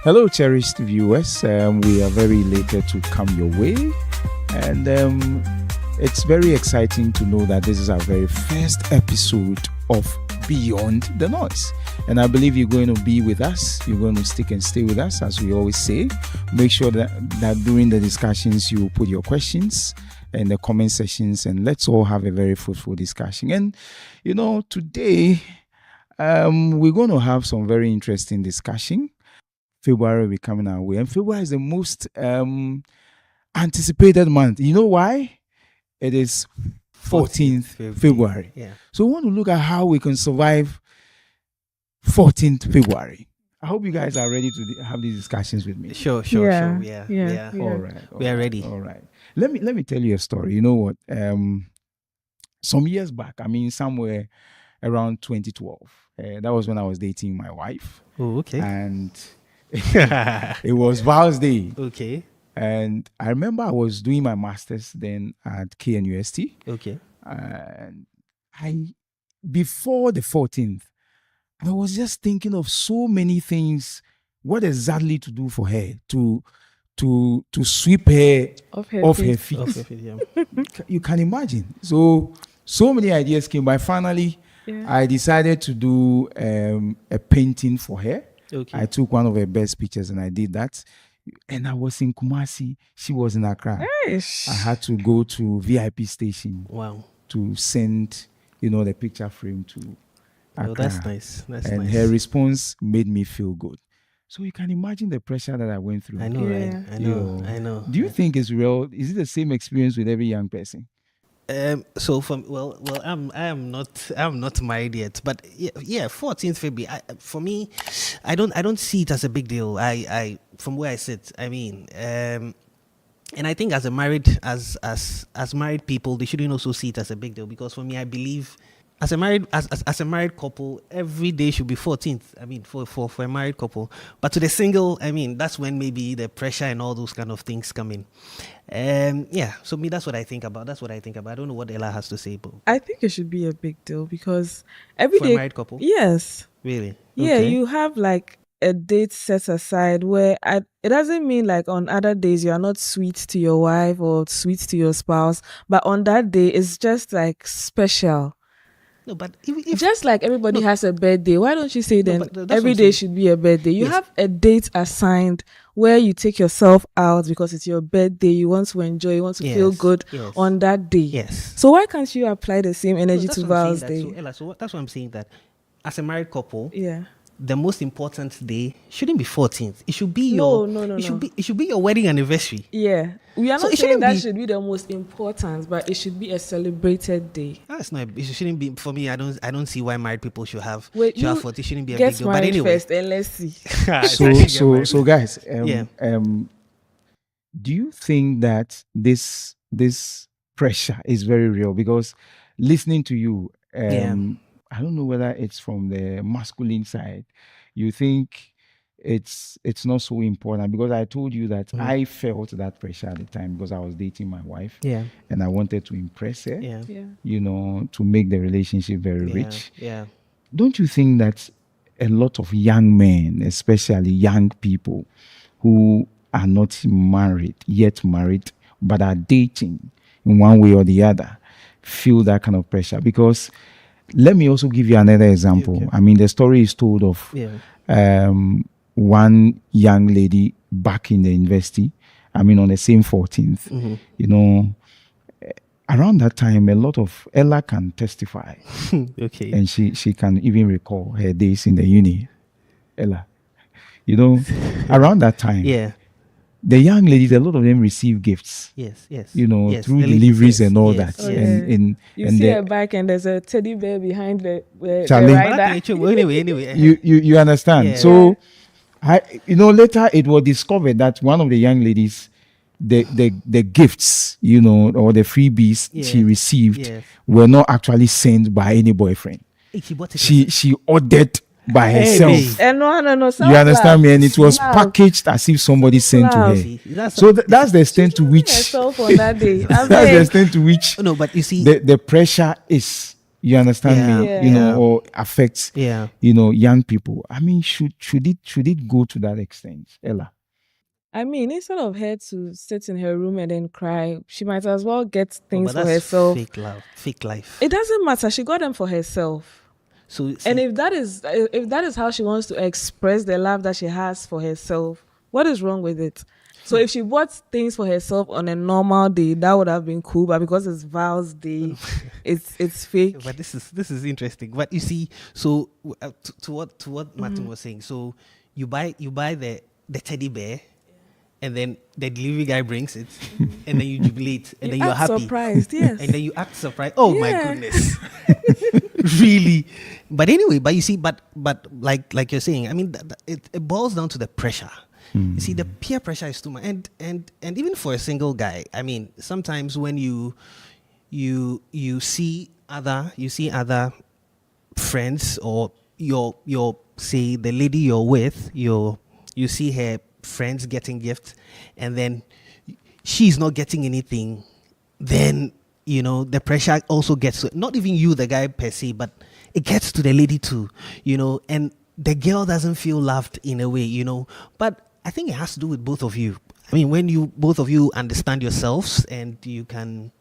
Hello, cherished viewers. We are very elated to come your way, and it's very exciting to know that this is our very first episode of Beyond the Noise. And I believe you're going to be with us. You're going to stick and stay with us, as we always say. Make sure that during the discussions, you put your questions in the comment sections, and let's all have a very fruitful discussion. And, today, we're going to have some very interesting discussion. February will be coming our way, and February is the most anticipated month. You know why? It is 14th February. Yeah. So we want to look at how we can survive 14th February. I hope you guys are ready to have these discussions with me. Sure. Yeah. All right. We are ready. All right. Let me tell you a story. You know what? Some years back, somewhere around 2012, that was when I was dating my wife. Oh, okay. And it was Val's Day. Okay. And I remember I was doing my master's then at KNUST. Okay. And before the 14th, I was just thinking of so many things, what exactly to do for her, to sweep her off her feet. Off her feet, yeah. You can imagine. So many ideas came by. Finally, I decided to do a painting for her. Okay. I took one of her best pictures and I did that. And I was in Kumasi. She was in Accra. Nice. I had to go to VIP station. Wow. To send, the picture frame to Accra. Oh, that's nice. And her response made me feel good. So you can imagine the pressure that I went through. I know, right? I know. Do you think it's real? Is it the same experience with every young person? So I am not married yet, but yeah, 14th February. For me, I don't see it as a big deal. I from where I sit, and I think as married people, they shouldn't also see it as a big deal, because for me, I believe as a married couple, every day should be 14th. For a married couple, but to the single, that's when maybe the pressure and all those kind of things come in. So me, that's what I think about. I don't know what Ella has to say, but I think it should be a big deal, because every for day, a married couple, yes, really, yeah, okay. you have like a date set aside where it doesn't mean like on other days you are not sweet to your wife or sweet to your spouse, but on that day it's just like special. No, but if just like everybody has a birthday, why don't you say then that's every what day I'm saying. should be a birthday? You Yes. have a date assigned where you take yourself out because it's your birthday. You want to enjoy, you want to feel good on that day. Yes. So why can't you apply the same energy that's to what I'm Val's saying Day? that. So Ella, that's what I'm saying, that as a married couple, Yeah. the most important day shouldn't be 14th. It should be No. It should be your wedding anniversary. Yeah. We are So not it saying shouldn't that be- should be the most important, but it should be a celebrated day. That's not. It shouldn't be for me. I don't see why married people should have. Wait, should have you 14. It shouldn't be a big Get deal. But married anyway, first and let's see. So guys, Yeah. Do you think that this pressure is very real? Because listening to you, I don't know whether it's from the masculine side. You think it's not so important, because I told you that I felt that pressure at the time because I was dating my wife, and I wanted to impress her, Yeah. to make the relationship very rich. Yeah. Don't you think that a lot of young men, especially young people who are not yet married, but are dating in one way or the other, feel that kind of pressure? Because let me also give you another example. Okay. The story is told of one young lady back in the university, on the same 14th. Mm-hmm. Around that time, a lot of Ella can testify. Okay. And she can even recall her days in the uni. Ella, around that time, Yeah. the young ladies, a lot of them receive gifts. Yes. Yes. Through The ladies, deliveries yes, and all yes, that. Oh, yes. yeah. And You and see the- a bike and there's a teddy bear behind the Charlie. rider. Well, anyway. you understand. Yeah. So later it was discovered that one of the young ladies, the gifts, or the freebies she received were not actually sent by any boyfriend. She bought it. She ordered by herself. babe. No. You understand me? And it was Love. packaged as if somebody sent to her. See, that's So that's the extent to which Herself on that day. that's the extent to which no, but you see, the pressure is, You understand Yeah, me? Yeah. Or affects, yeah. young people. I mean, should it go to that extent, Ella? I mean, instead of her to sit in her room and then cry, she might as well get Oh, things but for that's herself. fake love, fake life. It doesn't matter. She got them for herself. So And see, if that is how she wants to express the love that she has for herself, what is wrong with it? So if she bought things for herself on a normal day, that would have been cool. But because it's Val's day, it's but fake. this is interesting. But you see, so to what Martin was saying. So you buy the teddy bear, and then the delivery guy brings it, and then you jubilate, and You then you're act happy, surprised, yes. and then you act surprised. Oh my Yeah. goodness, really? But anyway, but you see, but like you're saying, I mean, it boils down to the pressure. You see, the peer pressure is too much, and even for a single guy, I mean, sometimes when you see other friends, or your say the lady you're with, you see her friends getting gifts, and then she's not getting anything, then the pressure also gets to, not even you, the guy per se, but it gets to the lady too, and the girl doesn't feel loved in a way, but I think it has to do with both of you. I mean, when you both of you understand yourselves, and you can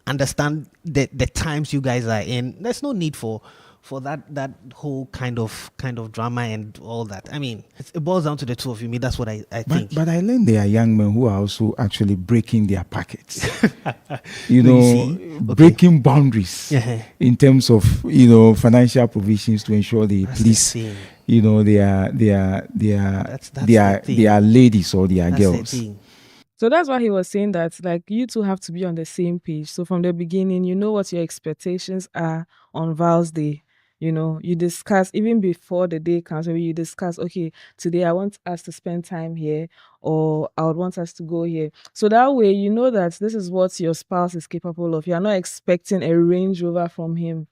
understand the times you guys are in, there's no need for that whole kind of drama and all that. I mean, it boils down to the two of you. Me, that's what I think. But I learned there are young men who are also actually breaking their pockets. No, you see? Okay. Breaking boundaries Yeah. in terms of financial provisions to ensure they That's the please thing. their That's their the thing. their ladies or their That's the girls. thing. So that's why he was saying that, like, you two have to be on the same page. So from the beginning, you know what your expectations are on Val's Day. You discuss even before the day comes. Maybe you discuss, okay, today I want us to spend time here, or I would want us to go here. So that way, you know that this is what your spouse is capable of. You are not expecting a Range Rover from him.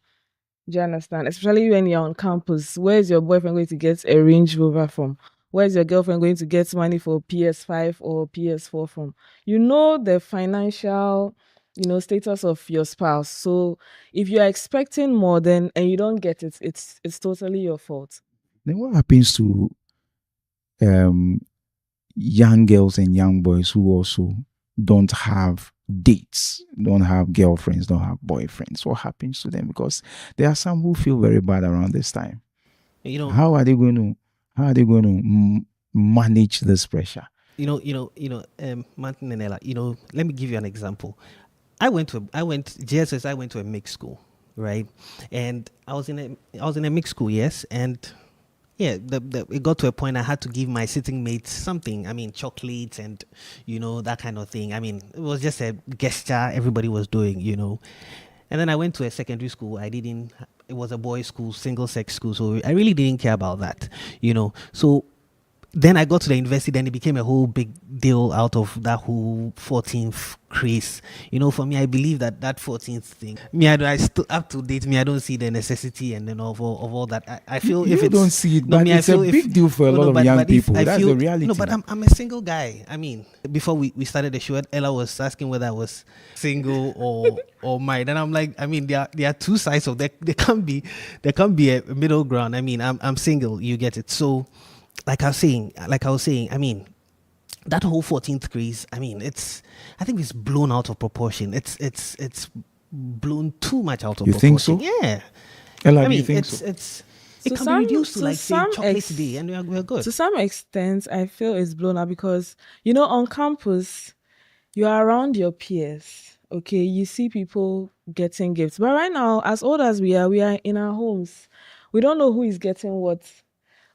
Do you understand? Especially when you're on campus. Where's your boyfriend going to get a Range Rover from? Where's your girlfriend going to get money for PS5 or PS4 from? You know the financial, status of your spouse. So if you're expecting more then and you don't get it, it's totally your fault. Then what happens to um young girls and young boys who also don't have dates, don't have girlfriends, don't have boyfriends? What happens to them? Because there are some who feel very bad around this time. You know, How are they going to manage this pressure? Martin and Ella, let me give you an example. I went JSS, I went to a mixed school, right? And I was in a mixed school, yes, and yeah, it got to a point I had to give my sitting mates something. I mean, chocolates and that kind of thing. I mean, it was just a gesture everybody was doing, And then I went to a secondary school. It was a boys' school, single sex school, so I really didn't care about that, So then I got to the university, then it became a whole big deal out of that whole 14th craze. For me, I believe that 14th thing, me, I still up to date, me, I don't see the necessity and then of all that. I feel You if it's, don't see it, no, but me, it's I a feel big deal for a lot of young people. That's the reality. No, but I'm a single guy. I mean, before we started the show, Ella was asking whether I was single or married, and I'm like, I mean, there are two sides of that. There can't be a middle ground. I mean, I'm single. You get it. So, like I was saying, I mean, that whole 14th craze, I mean, I think it's blown out of proportion. It's blown too much out of You proportion. think so? Yeah. Ella, I do mean, you think so? it To can some- be reduced to to like say some chocolate ex- day, and we're good. To some extent, I feel it's blown up because, on campus, you are around your peers. Okay, you see people getting gifts. But right now, as old as we are in our homes. We don't know who is getting what.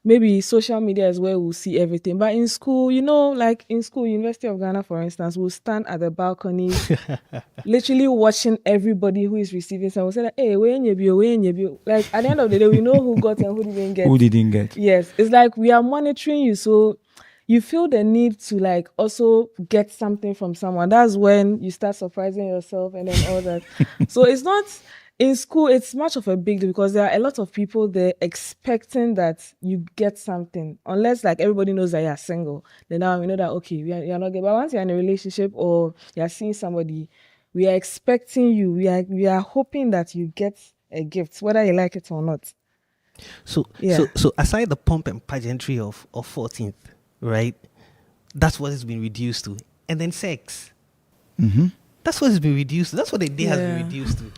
Maybe social media is where we'll see everything. But in school, like in school, University of Ghana, for instance, we'll stand at the balconies, literally watching everybody who is receiving some. We'll say, like, hey, where in your bio, where in your bio? Like, at the end of the day, we know who got and who didn't get. Who didn't get? Yes, it's like we are monitoring you. So you feel the need to, like, also get something from someone. That's when you start surprising yourself and then all that. So it's not in school, it's much of a big deal because there are a lot of people there expecting that you get something. Unless, like, everybody knows that you're single, then now we know that, okay, you're not good. But once you're in a relationship or you're seeing somebody, we are expecting you. We are hoping that you get a gift, whether you like it or not. So Yeah. so aside the pomp and pageantry of 14th, right? That's what it's been reduced to. And then sex. That's what it's been reduced to. That's what the day has been Yeah. reduced to.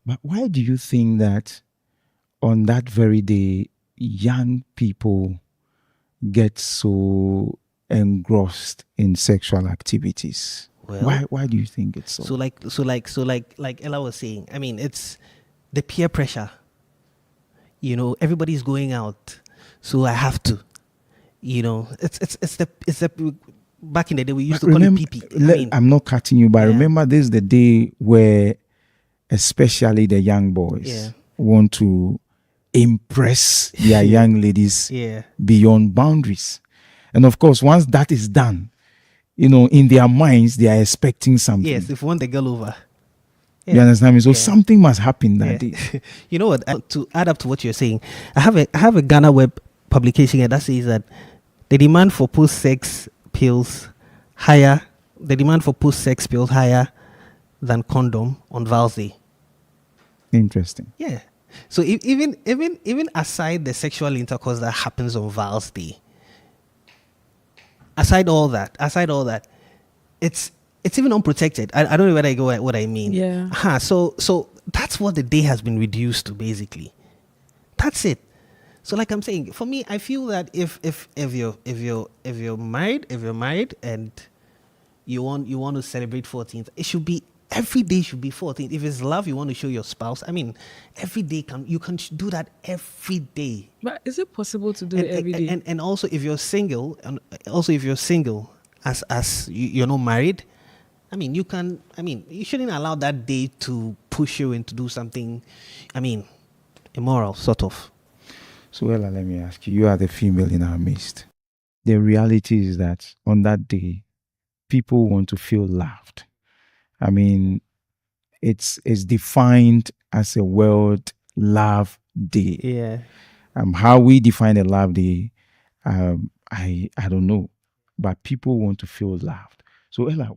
But why do you think that on that very day, young people get so engrossed in sexual activities? Well, Why do you think it's so? like Ella was saying, I mean, it's the peer pressure. You know, everybody's going out, so I have to. You know, it's the back in the day we used to call it pee. I mean, I'm not cutting you, but yeah. remember this is the day where especially the young boys Yeah. want to impress their young ladies Yeah. beyond boundaries. And of course, once that is done, in their minds, they are expecting something. Yes, if you want the girl over. You understand me? So something must happen that day. You know what? To add up to what you're saying, I have a Ghana web publication here that says that the demand for post-sex pills higher, the demand for post-sex pills higher than condom on Val's Day. Interesting. Yeah. So even aside the sexual intercourse that happens on Val's Day, aside all that, it's even unprotected. I don't know whether I go at what I mean. Yeah. So that's what the day has been reduced to, basically. That's it. So like I'm saying, for me, I feel that if you're married and you want to celebrate 14th, it should be every day should be 14th. If it's love you want to show your spouse, I mean, every day you can do that every day. But is it possible to do it every day? And also if you're single, as you're not married, I mean, you shouldn't allow that day to push you into do something, I mean, immoral, sort of. So, Ella, let me ask you, you are the female in our midst. The reality is that on that day, people want to feel loved. I mean, it's defined as a World Love Day. Yeah. How we define a love day, I don't know, but people want to feel loved. So, Ella,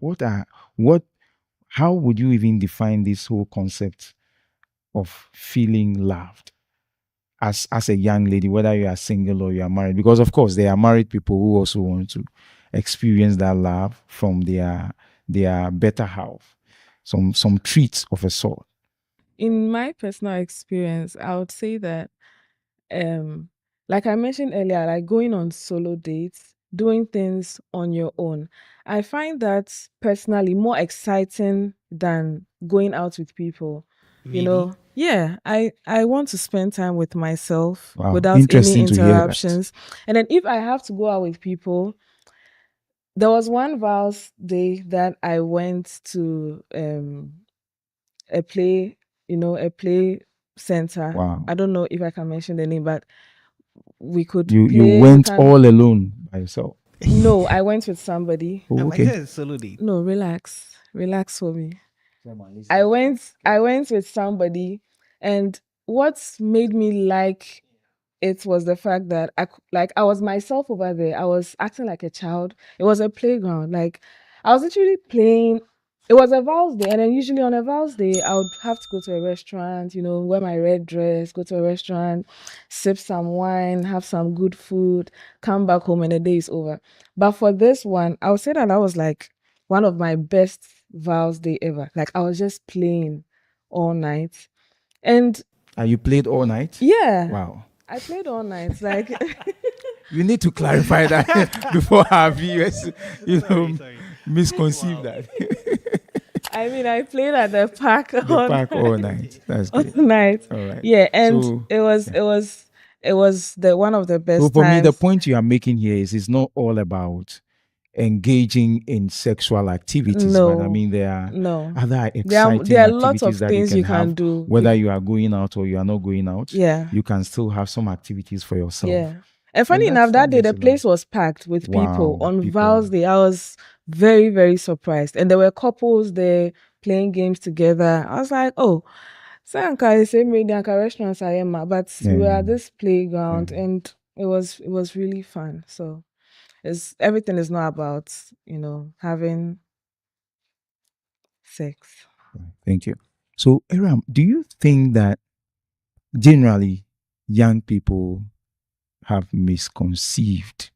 how would you even define this whole concept of feeling loved as a young lady, whether you are single or you are married? Because of course there are married people who also want to experience that love from their better half, some treats of a sort. In my personal experience, I would say that um like I mentioned earlier, like going on solo dates, doing things on your own, I find that personally more exciting than going out with people. Really? Yeah, I want to spend time with myself Wow, without any interesting to hear that. interruptions. And then if I have to go out with people, there was one Val's Day that I went to a play, a play center. Wow. I don't know if I can mention the name, but we could You play. went all alone by yourself? No, I went with somebody. Oh, I okay. said solo date. No, relax for me. I went with somebody, and what made me like it was the fact that I was myself over there. I was acting like a child. It was a playground. Like I was literally playing. It was a Val's Day, and then usually on a Val's Day, I would have to go to a restaurant, wear my red dress, go to a restaurant, sip some wine, have some good food, come back home, and the day is over. But for this one, I would say that was like one of my best Val's Day ever. Like I was just playing all night, and You played all night? yeah, Wow. I played all night. Like You need to clarify that before our viewers, misconceive that. I mean, I played at the park all night. That's all great. night. All right. Yeah, and So, it was the one of the best So for me, the times. point you are making here is it's not all about engaging in sexual activities, but I mean there are No. other There are exciting lots of activities that things you you can can have, do. whether you are going out or you are not going out. Yeah. You can still have some activities for yourself. Yeah. And funny enough, that day the place was packed with people. Wow, On people. Val's Day, I was very, very surprised. And there were couples there playing games together. I was like, oh, same restaurants I am, but we were at this playground and it was really fun. So everything is not about, having sex. Thank you. So, Aram, do you think that generally young people have misconceived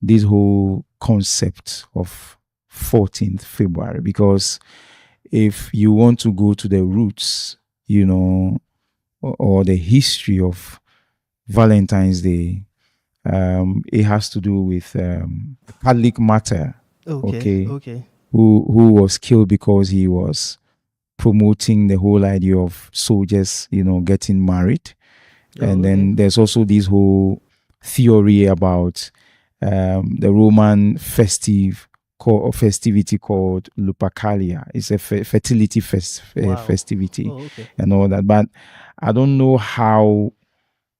this whole concept of 14th February? Because if you want to go to the roots, or the history of Valentine's Day, it has to do with a Catholic martyr, Okay. who was killed because he was promoting the whole idea of soldiers, getting married. And then there's also this whole theory about the Roman festivity called Lupercalia. It's a fertility festivity and all that. But I don't know how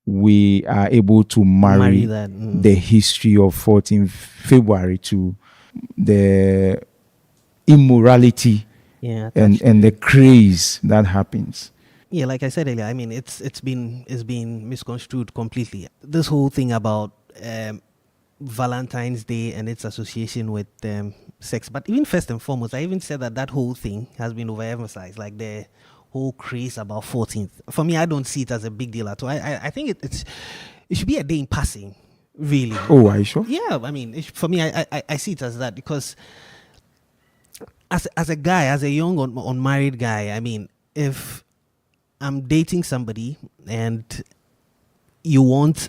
we are able to marry that. the history of 14th February to the immorality and the craze that happens. Yeah, like I said earlier, I mean, it's been misconstrued completely. This whole thing about Valentine's Day and its association with sex, but even first and foremost, I even said that whole thing has been overemphasized, like the whole craze about 14th. For me, I don't see it as a big deal at all. I think it should be a day in passing, really. Oh, are you sure? Yeah, I mean, for me, I see it as that, because as a guy, as a young unmarried guy, I mean, if I'm dating somebody and you want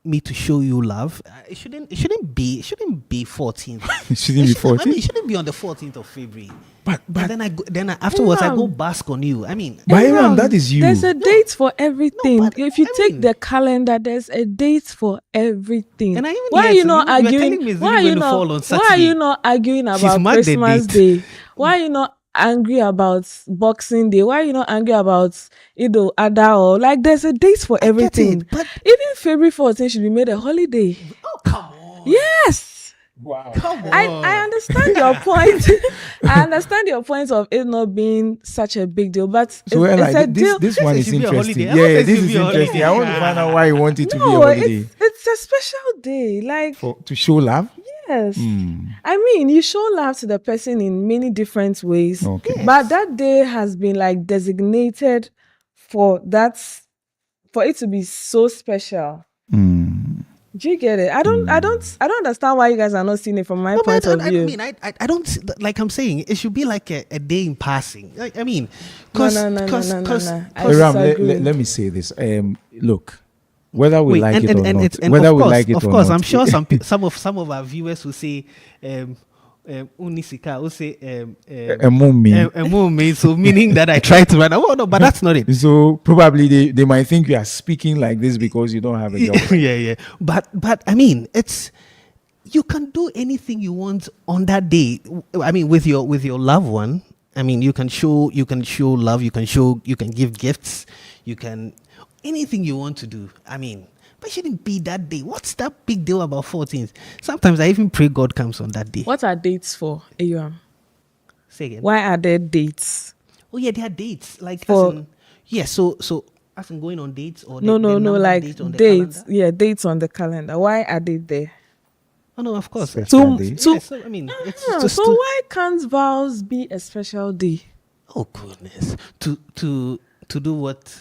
me to show you love, it shouldn't be 14th. It shouldn't be 14th. I mean, it shouldn't be on the 14th of February. But then afterwards I go bask on you. I mean, but Aram, that is you. There's a date for everything. but if you I take mean- the calendar, there's a date for everything. And I even Why are heard you some- not you were telling arguing? me it's Why are even you going to fall on not? Why are Saturday. you not arguing She's about mad they Christmas date. Day? Why are you not angry about Boxing Day? Why are you not angry about Ada? Or like, there's a date for I get everything. it, but Even February 14th should be made a holiday. oh, come on. Yes. Wow. Come on. I understand your point. I understand your point of it not being such a big deal, but So it's a deal. this one is should be a interesting. holiday. Yeah, I want it this to is be a holiday. interesting. I want to find out why you want it to be a No, holiday. it's a special day. Like, To show love. yes. I mean, you show love to the person in many different ways. Okay. But that day has been like designated for it to be so special. Do you get it? I don't understand why you guys are not seeing it from my No, point but of view. I mean, I don't, like I'm saying, it should be like a day in passing. I mean, No. I Aram, disagree. let me say this. Look, whether we wait, like and, it and, or and not, it's, and whether of we course, like it of or course, not, I'm sure some of our viewers will say, Unisika will say, a moment. so meaning that I try to run. Oh no, but that's not it. So probably they might think you are speaking like this because you don't have a job. yeah. But I mean, you can do anything you want on that day. I mean, with your loved one. I mean, you can show love. You can give gifts. You can anything you want to do. I mean, but it shouldn't be that day. What's that big deal about 14th? Sometimes I even pray God comes on that day. What are dates for, Ayuam? Say again. Why are there dates? Oh yeah, there are dates. Like For- so as in going on dates or No, like date on the dates. calendar? Yeah, dates on the calendar. Why are they there? Oh no, of course. Special day. Yeah, so I mean, it's just So why can't vows be a special day? oh goodness, to do what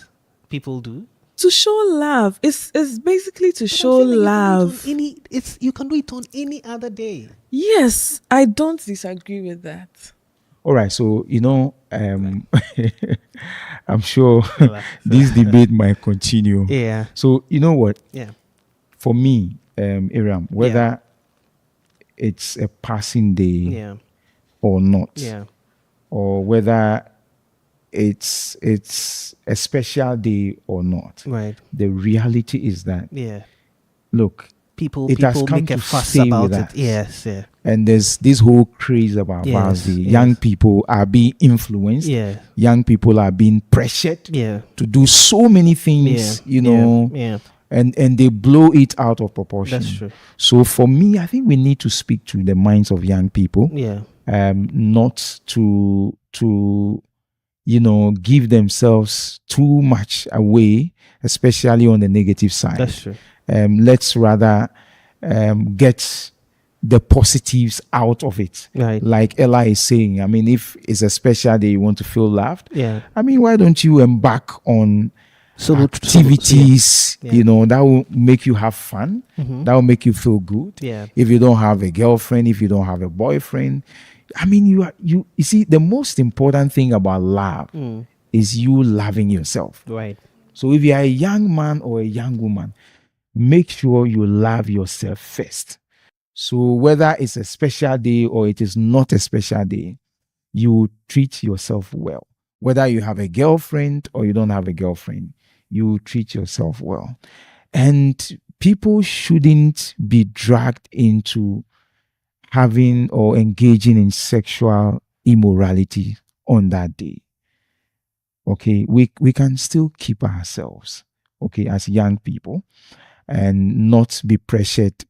people do. To show love. It's basically to But I'm show saying that love. you can do it on any other day. Yes, I don't disagree with that. All right, so I'm sure this debate might continue. Yeah. So you know what? Yeah. For me, Aram, whether it's a passing day Yeah. or not, Yeah. or whether it's a special day or not, Right. the reality is that, Yeah. look, People It has come make a to fuss stay about with it. us. Yes. Yeah. and there's this whole craze about Yes, Vows Day. yes. Young people are being influenced. Yeah. Young people are being pressured Yeah. to do so many things, Yeah. Yeah. and they blow it out of proportion. That's true. So for me, I think we need to speak to the minds of young people, Yeah. not to give themselves too much away, especially on the negative side. That's true. Let's rather get the positives out of it. Right. Like Ella is saying, I mean, if it's a special day, you want to feel loved. Yeah. I mean, why don't you embark on Solo activities, yeah. you know, that will make you have fun, that will make you feel good. Yeah. If you don't have a girlfriend, if you don't have a boyfriend, I mean, you see, the most important thing about love is you loving yourself. Right. So if you are a young man or a young woman, make sure you love yourself first. So whether it's a special day or it is not a special day, you treat yourself well. Whether you have a girlfriend or you don't have a girlfriend, you treat yourself well. And people shouldn't be dragged into having or engaging in sexual immorality on that day. Okay, we can still keep ourselves, okay, as young people, and not be pressured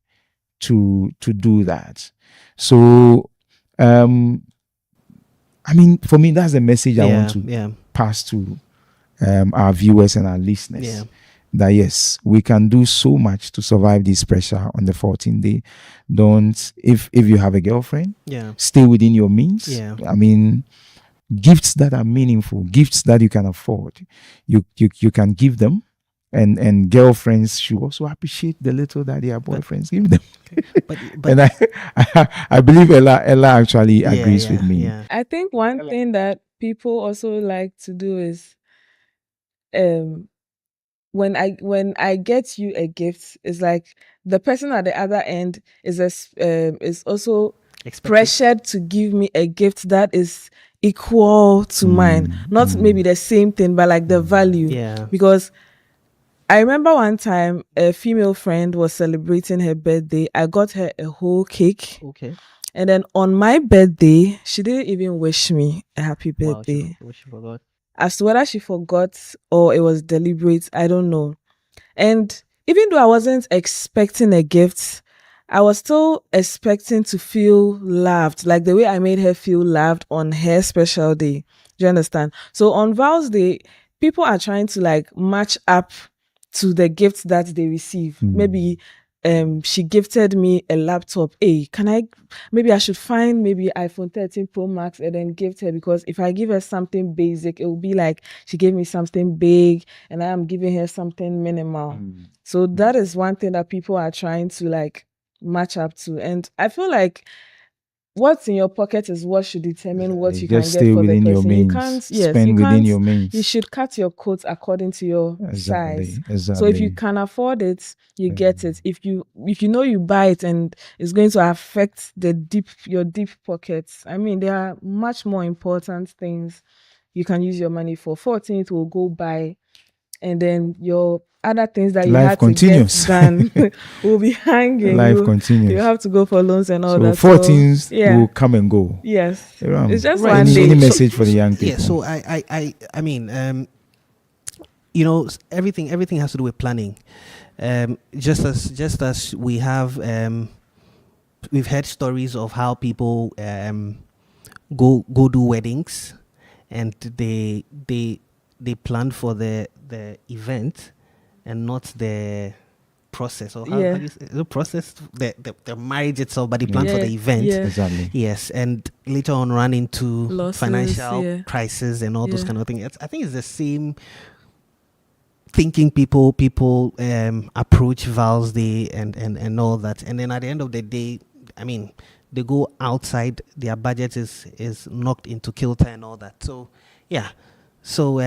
to do that. So I mean, for me, that's the message I want to pass to our viewers and our listeners. Yeah. That yes, we can do so much to survive this pressure on the 14th day. Don't, if you have a girlfriend, stay within your means. Yeah. I mean, gifts that are meaningful, gifts that you can afford, you can give them. And girlfriends should also appreciate the little that their boyfriends give them. But and I believe Ella actually agrees with me. Yeah. I think one thing that people also like to do is when I get you a gift, it's like the person at the other end is also pressured to give me a gift that is equal to mine, not maybe the same thing, but like the value. Yeah. Because I remember one time a female friend was celebrating her birthday. I got her a whole cake. Okay. And then on my birthday, she didn't even wish me a happy birthday. Wow, she forgot. As to whether she forgot or it was deliberate, I don't know. And even though I wasn't expecting a gift, I was still expecting to feel loved, like the way I made her feel loved on her special day. Do you understand? So on Val's Day, people are trying to like match up to the gifts that they receive. Maybe she gifted me a laptop. Hey, maybe I should find maybe iPhone 13 Pro Max and then gift her, because if I give her something basic, it will be like she gave me something big and I am giving her something minimal. So that is one thing that people are trying to like match up to. And I feel like what's in your pocket is what should determine what you can get for the person. You can't spend within your means. You should cut your coat according to your size. Exactly. So if you can afford it, you get it. If you know you buy it and it's going to affect your deep pockets, I mean, there are much more important things you can use your money for. 14th will go by, and then your other things that you Life had continues. to get done will be hanging. Life continues. You have to go for loans and all that. 14th will come and go. Yes. It's just Right. one day. Any message for the young people? Yeah, so I mean, you know, everything has to do with planning. Just as we have we've heard stories of how people go do weddings, and they plan for the event and not the process, or how do you say, the process, the marriage itself, but they plan for the event. Exactly. Yes, and later on run into Losses, financial crisis and all those kind of things. I think it's the same thinking people approach Val's Day and all that, and then at the end of the day, I mean, they go outside, their budget is knocked into kilter and all that. So yeah, so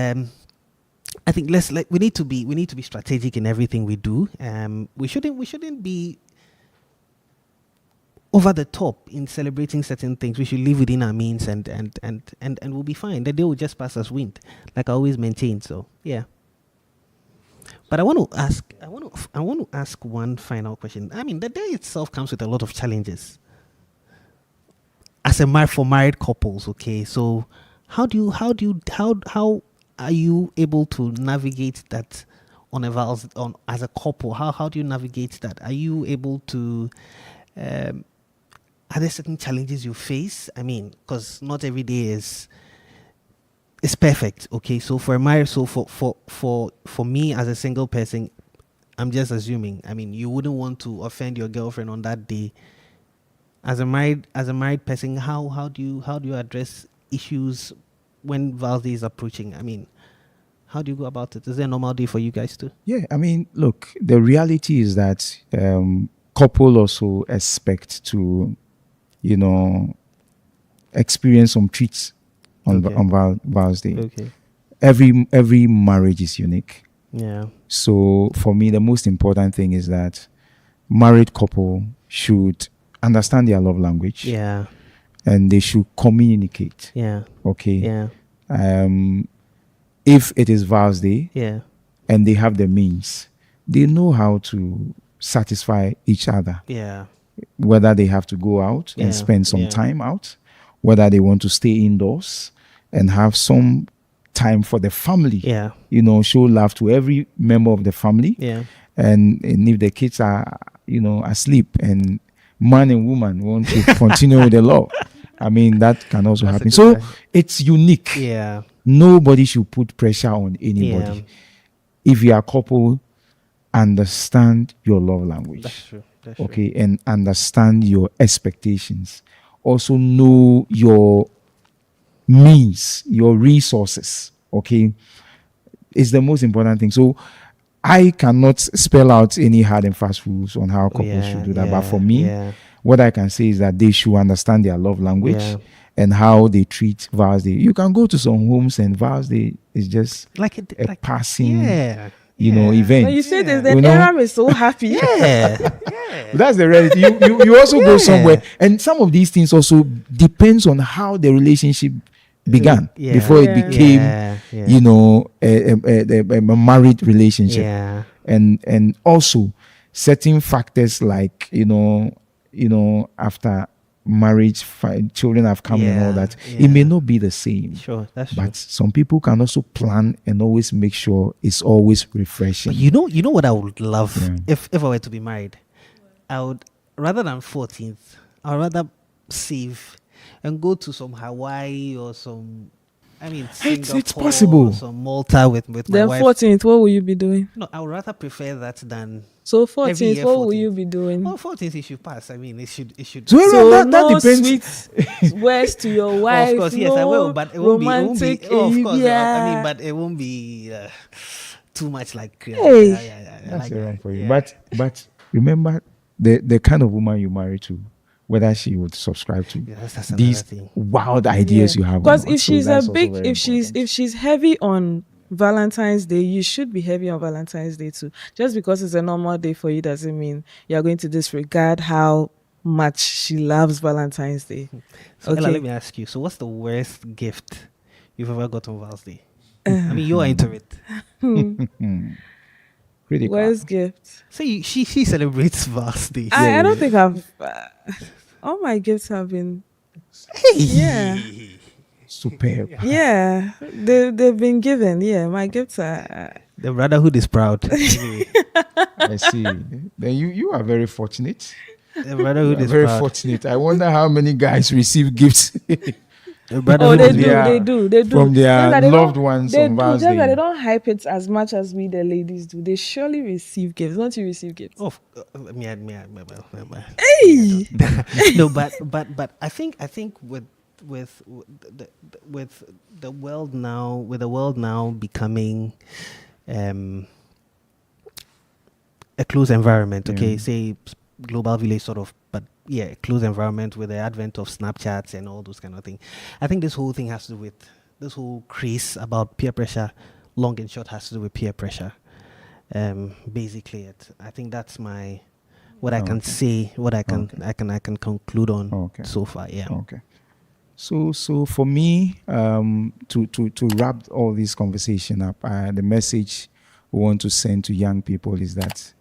I think we need to be strategic in everything we do. We shouldn't be over the top in celebrating certain things. We should live within our means, and we'll be fine. The day will just pass as wind, like I always maintain. So yeah. But I want to ask one final question. I mean, the day itself comes with a lot of challenges. As for married couples, okay. So how are you able to navigate that as a couple? How do you navigate that? Are you able to? Are there certain challenges you face? I mean, because not every day is perfect. Okay, so for me as a single person, I'm just assuming. I mean, you wouldn't want to offend your girlfriend on that day as a married person, how do you address issues when Val's Day is approaching? I mean, how do you go about it? Is there a normal day for you guys too? Yeah, I mean, look, the reality is that couple also expect to, experience some treats on Okay. on Val's Day. Okay. Every marriage is unique. Yeah. So for me, the most important thing is that married couple should understand their love language. Yeah. And they should communicate. Yeah. Okay. Yeah. If it is Val's Day, Yeah. and they have the means, they know how to satisfy each other. Yeah. Whether they have to go out Yeah, and spend some yeah. time out, whether they want to stay indoors and have some time for the family. Yeah. Show love to every member of the family. Yeah. And if the kids are, asleep and man and woman want to continue with the love, I mean, that can also That's a happen. good So one. it's unique. Yeah. Nobody should put pressure on anybody. Yeah. If you are a couple, understand your love language. That's true. That's Okay, and understand your expectations. Also know your means, your resources. Okay, it's the most important thing. So I cannot spell out any hard and fast rules on how couples should do that. But for me, what I can say is that they should understand their love language. Yeah. And how they treat Val's Day. You can go to some homes and Val's Day is just like a passing, yeah. event. When you say this, You the know? Aram is so happy. Yeah. That's the reality. You also go Yeah. somewhere, and some of these things also depends on how the relationship began Yeah. before Yeah. it became, a married relationship. Yeah. And also certain factors like after marriage, children have come and all that. It may not be the same. Sure, that's true. But some people can also plan and always make sure it's always refreshing. But you know what I would love Yeah. if I were to be married, I would, rather than 14th, I'd rather save and go to some Hawaii or some, Singapore, it's possible. or some Malta with my Then wife. 14th, what will you be doing? No, I would rather prefer that than So Every 14th, year what will 14th. you be doing? well, 14th. It should pass. It should. So So that no depends. sweet words to your wife. Of course, yes, I no will, but it won't be. romantic Of course, Arabia. but it won't be too much like. Hey. That's like all that. right for you. Yeah. But remember the kind of woman you marry to, whether she would subscribe to Yeah, that's these another thing. wild ideas you have. Because or not. if So she's that's a also big, very important. if she's heavy on Valentine's Day, you should be heavy on Valentine's Day too. Just because it's a normal day for you doesn't mean you're going to disregard how much she loves Valentine's Day. So Ella, Okay. let me ask you. So, what's the worst gift you've ever got on Val's Day? You are into it. Critical. Where's gift? So she celebrates Val's Day. I don't think I've. All my gifts have been. Yeah, Superb. yeah. They've been given. Yeah, my gifts are. The brotherhood is proud. Anyway, I see. Then you are very fortunate. the You brotherhood are is very proud. fortunate. I wonder how many guys receive gifts The Oh, brotherhood they is do, their- they do, they do. from their Just that they loved don't- ones They on do, Val's just that Day. they don't hype it as much as we the ladies do. They surely receive gifts. Don't you receive gifts? Oh, Hey! no, but I think with the world now becoming a closed environment. Okay, Yeah. say global village sort of, but yeah, closed environment with the advent of Snapchats and all those kind of things. I think this whole thing has to do with this whole craze about peer pressure. Long and short has to do with peer pressure. Basically, I think that's what I can Okay. say, what I can Okay. I can conclude on Okay. so far. Yeah. Okay. So for me, to wrap all this conversation up, the message we want to send to young people is that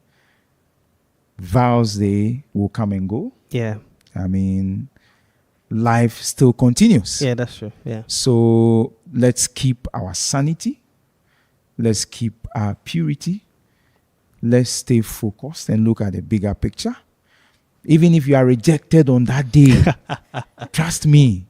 Val's Day will come and go. Yeah. I mean, life still continues. Yeah, that's true. Yeah. So let's keep our sanity. Let's keep our purity. Let's stay focused and look at the bigger picture. Even if you are rejected on that day, trust me,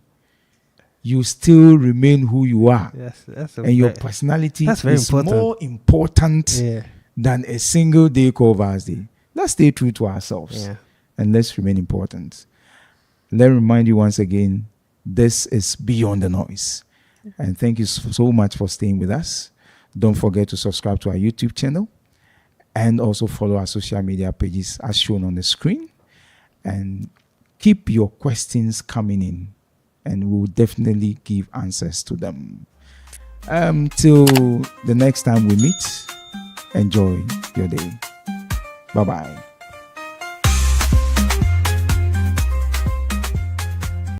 you still remain who you are. Yes, that's And your personality that's very is important. more important Yeah. than a single day called Val's Day. Let's stay true to ourselves Yeah. and let's remain important. let me remind you once again, this is Beyond the Noise. And thank you so much for staying with us. Don't forget to subscribe to our YouTube channel and also follow our social media pages as shown on the screen. And keep your questions coming in, and we will definitely give answers to them. Till the next time we meet, enjoy your day. Bye bye.